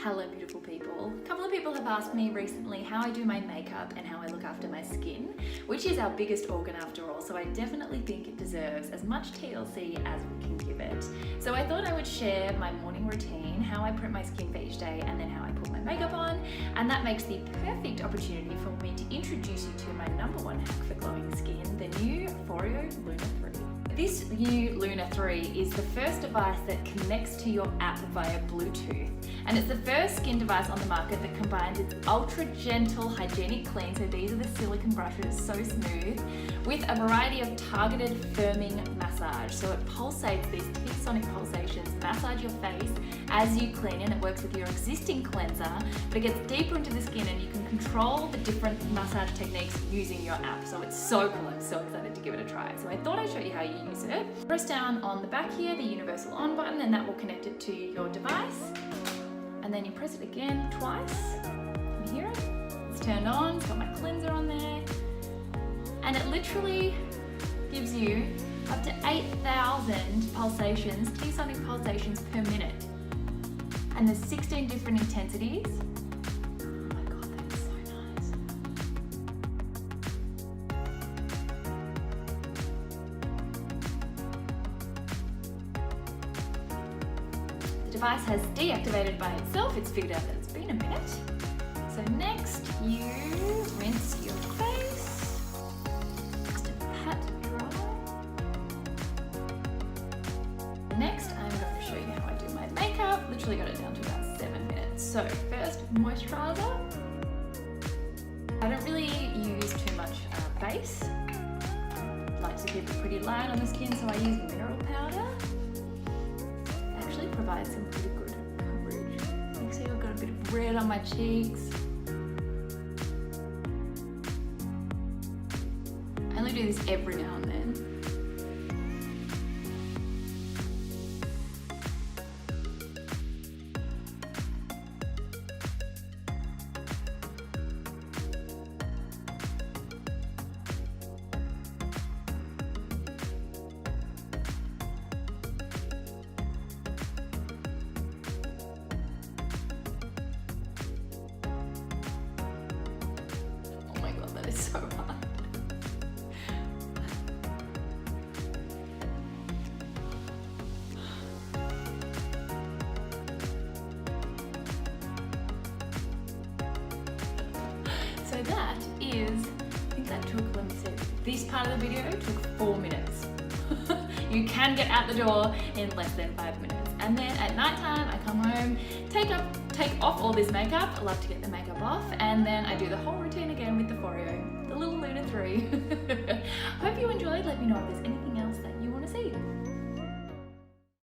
Hello beautiful people. A couple of people have asked me recently how I do my makeup and how I look after my skin, which is our biggest organ after all, so I definitely think it deserves as much TLC as we can give it. So I thought I would share my morning routine, how I prep my skin for each day, and then how I put my makeup on, and that makes the perfect opportunity for me to introduce you to my #1 hack for glowing skin, the new FOREO LUNA 3. This new LUNA 3 is the first device that connects to your app via Bluetooth, and it's the first skin device on the market that combines its ultra gentle hygienic clean, so these are the silicone brushes, so smooth, with a variety of targeted firming massage. So it pulsates, these T-sonic pulsations massage your face as you clean, and it works with your existing cleanser, but it gets deeper into the skin and you can control the different massage techniques using your app. So it's so cool, I'm so excited to give it a try. So I thought I'd show you how you use it. Press down on the back here, the universal on button, and that will connect it to your device. And then you press it again twice. Can you hear it? It's turned on, it's got my cleanser on there. And it literally gives you up to 8,000 pulsations, T-sonic pulsations per minute. And there's 16 different intensities. Oh my God, that is so nice. The device has deactivated by itself. It's figured out that it's been a minute. So next you rinse your face. Just a pat dry. Next I'm going to show you how I do my makeup. Literally got it down to about 7 minutes. So first, moisturizer. I don't really use too much base. I like to keep it pretty light on the skin, so I use mineral powder. Provides some pretty good coverage. You can see I've got a bit of red on my cheeks. I only do this every now and then. It's so hard. So that is, I think that took, let me see, this part of the video took 4 minutes. You can get out the door in less than 5 minutes. And then at night time, I come home, take off all this makeup. I love to get the makeup off, and then I do the whole routine again with the FOREO, the little LUNA 3. Hope you enjoyed. Let me know if there's anything